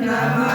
Namah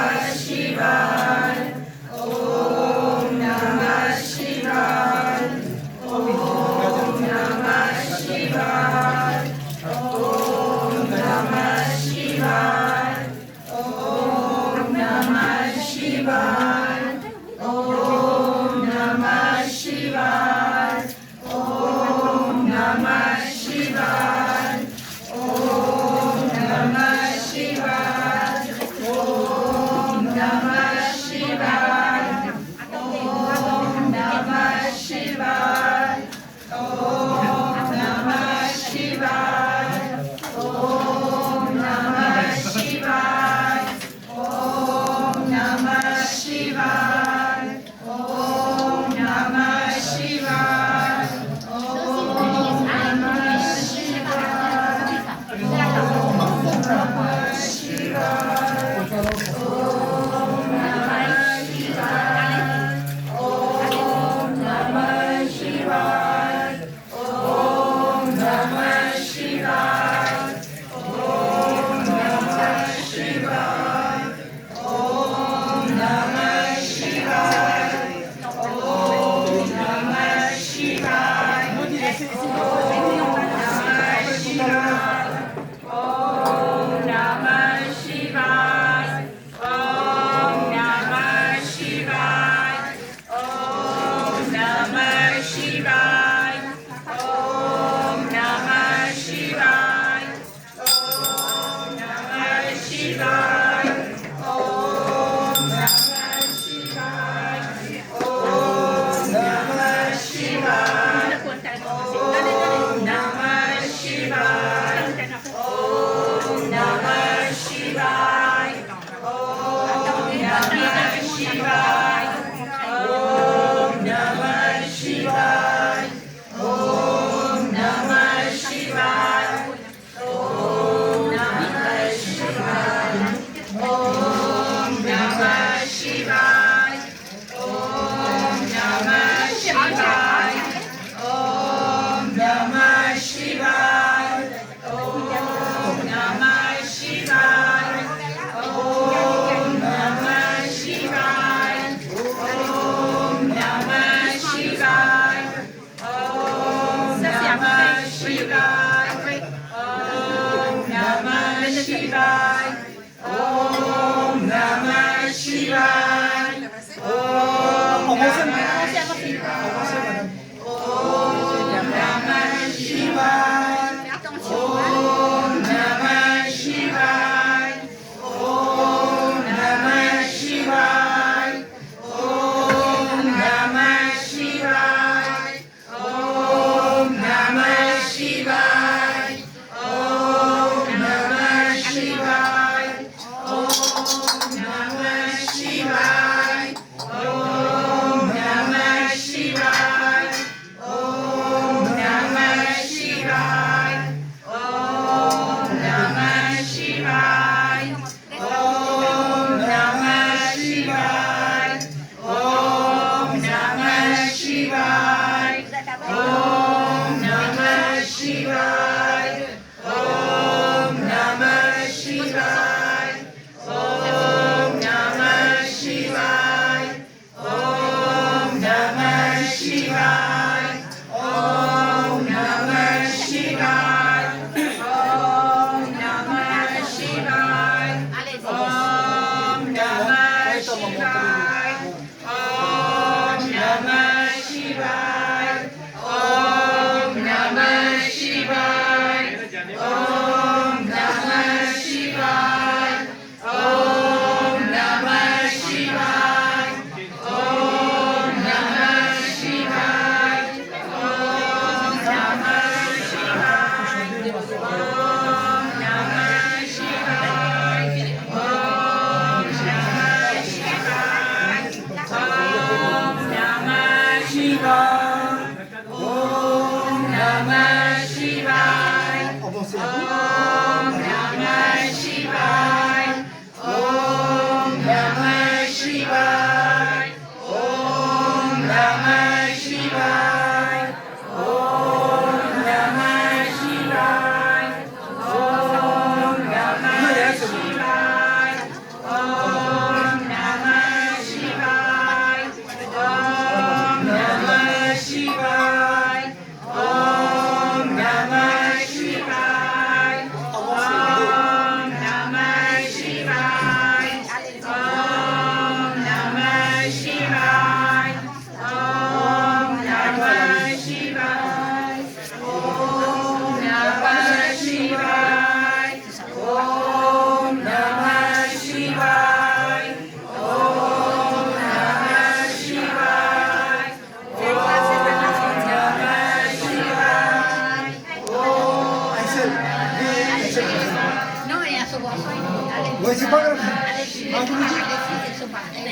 वैसे पकड़ हाँ गुरु जी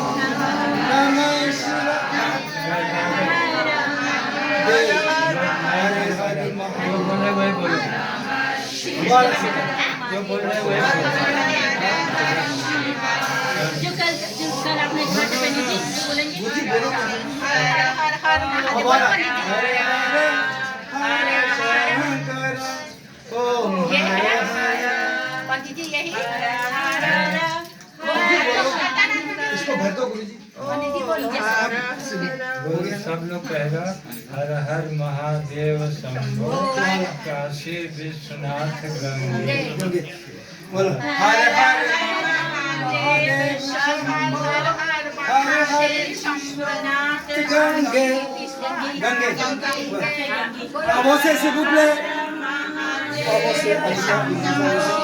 नमः शिवाय हरे हरे जो बोल रहे वही बोलो, जो बोल रहे वही बोलो। जो कल आपने घाट पहनी थी जो बोलेंगे हमारा हरे हरे हरे शंकर ओम हरे हरे पंडित जी यही इसको भर दो गुरु जी पंडित जी बोलिए बोल सब लोग कहेगा हर हर महादेव शंभो काशी विश्वनाथ गंगे। बोलो Hare Hare Mahadev Shambho Hare Hare Gange Gange avancez s'il vous plaît avancez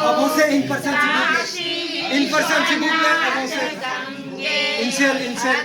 avancez une personne s'il vous plaît une personne s'il vous plaît avancez une seule